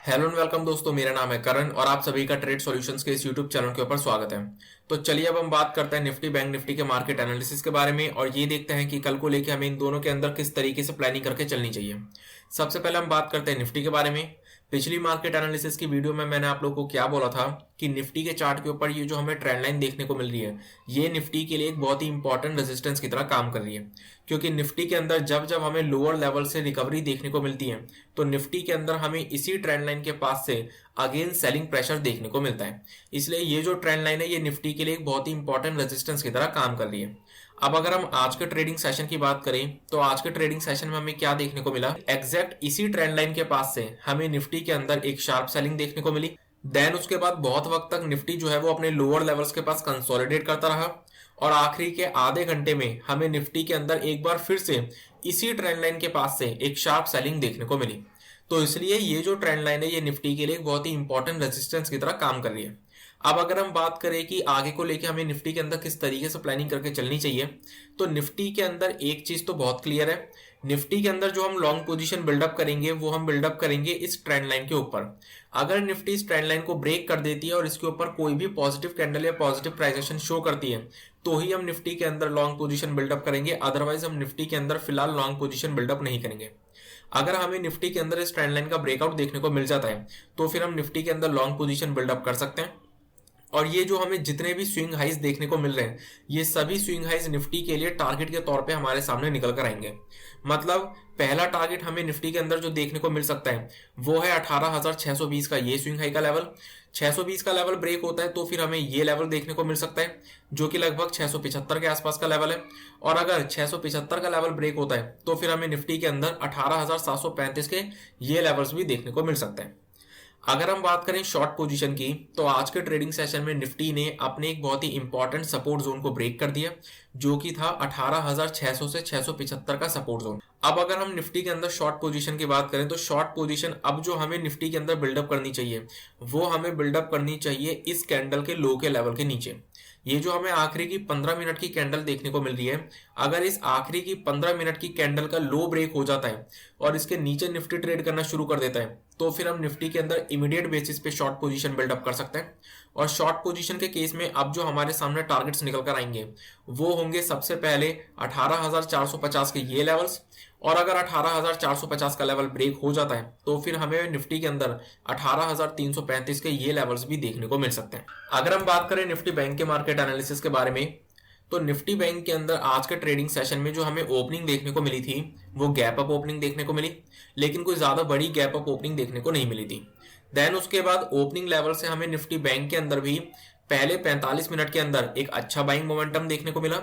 Hello and welcome दोस्तों, मेरा नाम है करण और आप सभी का ट्रेड सॉल्यूशंस के इस यूट्यूब चैनल के ऊपर स्वागत है। तो चलिए अब हम बात करते हैं निफ्टी बैंक निफ्टी के मार्केट एनालिसिस के बारे में और ये देखते हैं कि कल को लेके हमें इन दोनों के अंदर किस तरीके से प्लानिंग करके चलनी चाहिए। सबसे पहले हम बात करते हैं निफ्टी के बारे में। पिछली मार्केट एनालिसिस की वीडियो में मैंने आप लोगों को क्या बोला था कि निफ्टी के चार्ट के ऊपर ये जो हमें ट्रेंड लाइन देखने को मिल रही है, ये निफ्टी के लिए एक बहुत ही इंपॉर्टेंट रेजिस्टेंस की तरह काम कर रही है। क्योंकि निफ्टी के अंदर जब जब हमें लोअर लेवल से रिकवरी देखने को मिलती है तो निफ्टी के अंदर हमें इसी ट्रेंड लाइन के पास से अगेन सेलिंग प्रेशर देखने को मिलता है। इसलिए ये जो ट्रेंड लाइन है ये निफ्टी के लिए एक बहुत ही इंपॉर्टेंट रेजिस्टेंस की तरह काम कर रही है। अब अगर हम आज के ट्रेडिंग सेशन की बात करें तो आज के ट्रेडिंग सेशन में हमें क्या देखने को मिला, एग्जैक्ट इसी ट्रेंड लाइन के पास से हमें निफ्टी के अंदर एक शार्प सेलिंग देखने को मिली। देन उसके बाद बहुत वक्त तक निफ्टी जो है वो अपने लोअर लेवल्स के पास कंसोलिडेट करता रहा और आखिरी के आधे घंटे में हमें निफ्टी के अंदर एक बार फिर से इसी ट्रेंड लाइन के पास से एक शार्प सेलिंग देखने को मिली। तो इसलिए ये जो ट्रेंड लाइन है ये निफ्टी के लिए एक बहुत ही इंपॉर्टेंट रेजिस्टेंस की तरह काम कर रही है। अब अगर हम बात करें कि आगे को लेके हमें निफ्टी के अंदर किस तरीके से प्लानिंग करके चलनी चाहिए, तो निफ्टी के अंदर एक चीज तो बहुत क्लियर है, निफ्टी के अंदर जो हम लॉन्ग पोजीशन बिल्डअप करेंगे वो हम बिल्डअप करेंगे इस ट्रेंड लाइन के ऊपर। अगर निफ्टी इस ट्रेंड लाइन को ब्रेक कर देती है और इसके ऊपर कोई भी पॉजिटिव कैंडल या पॉजिटिव प्राइस एक्शन शो करती है तो ही हम निफ्टी के अंदर लॉन्ग पोजीशन बिल्डअप करेंगे, अदरवाइज हम निफ्टी के अंदर फिलहाल लॉन्ग पोजीशन बिल्डअप नहीं करेंगे। अगर हमें निफ्टी के अंदर इस ट्रेंड लाइन का ब्रेकआउट देखने को मिल जाता है तो फिर हम निफ्टी के अंदर लॉन्ग पोजीशन बिल्डअप कर सकते हैं। और ये जो हमें जितने भी स्विंग हाइज देखने को मिल रहे हैं ये सभी स्विंग हाइज निफ्टी के लिए टारगेट के तौर पे हमारे सामने निकल कर आएंगे। मतलब पहला टारगेट हमें निफ्टी के अंदर जो देखने को मिल सकता है वो है 18,620 का ये स्विंग हाई का लेवल। 620 का लेवल ब्रेक होता है तो फिर हमें ये लेवल देखने को मिल सकता है जो कि लगभग 675 के आसपास का लेवल है। और अगर 675 का लेवल ब्रेक होता है तो फिर हमें निफ्टी के अंदर 18,735 के ये लेवल्स भी देखने को मिल सकते हैं। अगर हम बात करें शॉर्ट पोजीशन की तो आज के ट्रेडिंग सेशन में निफ्टी ने अपने एक बहुत ही इंपॉर्टेंट सपोर्ट जोन को ब्रेक कर दिया जो कि था 18,600 से 675 का सपोर्ट जोन। अब अगर हम निफ्टी के अंदर शॉर्ट पोजीशन की बात करें तो शॉर्ट पोजीशन अब जो हमें निफ्टी के अंदर बिल्डअप करनी चाहिए वो हमें बिल्डअप करनी चाहिए इस कैंडल के लो के लेवल के नीचे। ये जो हमें आखिरी की 15 मिनट की कैंडल देखने को मिल रही है, अगर इस आखिरी की 15 मिनट की कैंडल का लो ब्रेक हो जाता है और इसके नीचे निफ्टी ट्रेड करना शुरू कर देता है तो फिर हम निफ्टी के अंदर इमीडिएट बेसिस पे शॉर्ट पोजीशन बिल्डअप कर सकते हैं। और शॉर्ट पोजीशन के केस में अब जो हमारे सामने टारगेट्स निकल कर आएंगे वो होंगे सबसे पहले 18,450 के ये लेवल्स, और अगर 18,450 का लेवल ब्रेक हो जाता है तो फिर हमें निफ्टी के अंदर 18,335 के ये लेवल्स भी देखने को मिल सकते हैं। अगर हम बात करें निफ्टी बैंक के मार्केट एनालिसिस के बारे में तो निफ्टी बैंक के अंदर आज के ट्रेडिंग सेशन में जो हमें ओपनिंग देखने को मिली थी वो गैप अप ओपनिंग देखने को मिली, लेकिन कोई ज्यादा बड़ी गैप अप ओपनिंग देखने को नहीं मिली थी। देन उसके बाद ओपनिंग लेवल से हमें निफ्टी बैंक के अंदर भी पहले 45 मिनट के अंदर एक अच्छा बाइंग मोमेंटम देखने को मिला।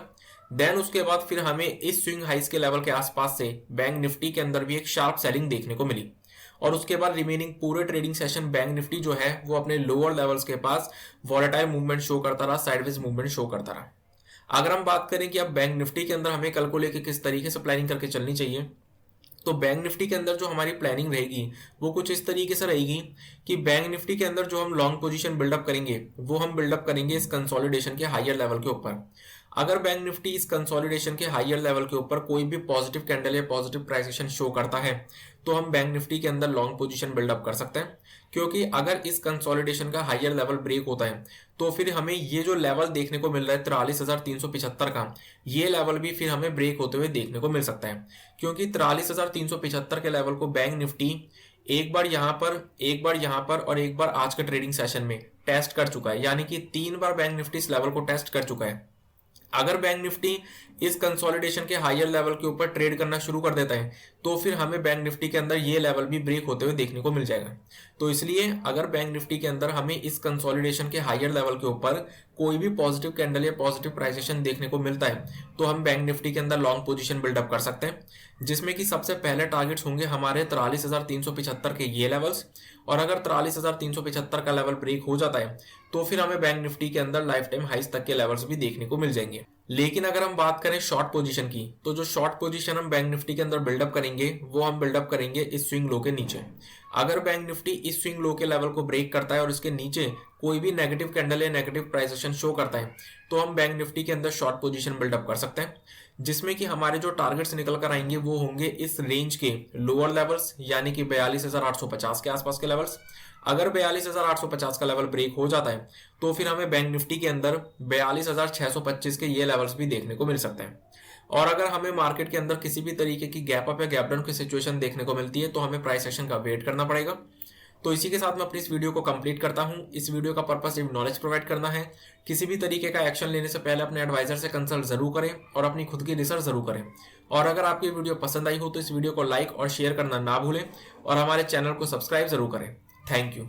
देन उसके बाद फिर हमें इस स्विंग हाइस के लेवल के आसपास से बैंक निफ्टी के अंदर भी एक शार्प सेलिंग देखने को मिली। और उसके बाद रिमेनिंग पूरे ट्रेडिंग सेशन बैंक निफ्टी जो है वो अपने लोअर लेवल्स के पास वॉलेटाइल मूवमेंट शो करता रहा, साइडवेज मूवमेंट शो करता रहा। अगर हम बात करें कि अब बैंक निफ्टी के अंदर हमें कल को लेकर किस तरीके से प्लानिंग करके चलनी चाहिए, तो बैंक निफ्टी के अंदर जो हमारी प्लानिंग रहेगी वो कुछ इस तरीके से रहेगी कि बैंक निफ्टी के अंदर जो हम लॉन्ग पोजीशन बिल्डअप करेंगे वो हम बिल्डअप करेंगे इस कंसोलिडेशन के हायर लेवल के ऊपर। अगर बैंक निफ्टी इस कंसोलिडेशन के हायर लेवल के ऊपर कोई भी पॉजिटिव कैंडल या पॉजिटिव प्राइस एक्शन शो करता है तो हम बैंक निफ्टी के अंदर लॉन्ग पोजीशन बिल्डअप कर सकते हैं। क्योंकि अगर इस कंसोलिडेशन का हायर लेवल ब्रेक होता है तो फिर हमें ये जो लेवल देखने को मिल रहा है 43,375 का, ये लेवल भी फिर हमें ब्रेक होते हुए देखने को मिल सकता है। क्योंकि 43,375 के लेवल को बैंक निफ्टी एक बार यहाँ पर और एक बार आज के ट्रेडिंग सेशन में टेस्ट कर चुका है, यानी कि 3 बार बैंक निफ्टी इस लेवल को टेस्ट कर चुका है। अगर बैंक निफ्टी इस कंसोलिडेशन के हायर लेवल के ऊपर ट्रेड करना शुरू कर देता है तो फिर हमें बैंक निफ्टी के अंदर ये लेवल भी ब्रेक होते हुए देखने को मिल जाएगा। तो इसलिए अगर बैंक निफ्टी के अंदर हमें इस कंसोलिडेशन के हायर लेवल के ऊपर कोई भी पॉजिटिव कैंडल या पॉजिटिव प्राइसेशन देखने को मिलता है तो हम बैंक निफ्टी के अंदर लॉन्ग पोजीशन बिल्डअप कर सकते हैं, जिसमें कि सबसे पहले टारगेट्स होंगे हमारे 43,375 के ये लेवल्स। और अगर 43,375 का लेवल ब्रेक हो जाता है तो फिर हमें बैंक निफ्टी के अंदर लाइफ टाइम हाइस तक के लेवल्स भी देखने को मिल जाएंगे। लेकिन अगर हम बात करें शॉर्ट पोजीशन की तो जो शॉर्ट पोजीशन हम बैंक निफ्टी के अंदर बिल्डअप करेंगे वो हम बिल्डअप करेंगे इस स्विंग लो के नीचे। अगर बैंक निफ्टी इस स्विंग लो के लेवल को ब्रेक करता है और इसके नीचे कोई भी नेगेटिव कैंडल या नेगेटिव प्राइस एक्शन शो करता है तो हम बैंक निफ्टी के अंदर शॉर्ट पोजीशन बिल्डअप कर सकते हैं। जिसमें कि हमारे जो टारगेट्स निकल कर आएंगे वो होंगे इस रेंज के लोअर लेवल्स, यानी कि 42,850 के आसपास के लेवल्स। अगर 42,850 का लेवल ब्रेक हो जाता है तो फिर हमें बैंक निफ्टी के अंदर 42,625 के ये लेवल्स भी देखने को मिल सकते हैं। और अगर हमें मार्केट के अंदर किसी भी तरीके की गैप अप या गैप डाउन की सिचुएशन देखने को मिलती है तो हमें प्राइस एक्शन का वेट करना पड़ेगा। तो इसी के साथ मैं अपनी इस वीडियो को कंप्लीट करता हूं। इस वीडियो का पर्पस सिर्फ नॉलेज प्रोवाइड करना है। किसी भी तरीके का एक्शन लेने से पहले अपने एडवाइजर से कंसल्ट जरूर करें और अपनी खुद की रिसर्च जरूर करें। और अगर आपकी वीडियो पसंद आई हो तो इस वीडियो को लाइक और शेयर करना ना भूलें और हमारे चैनल को सब्सक्राइब जरूर करें। Thank you.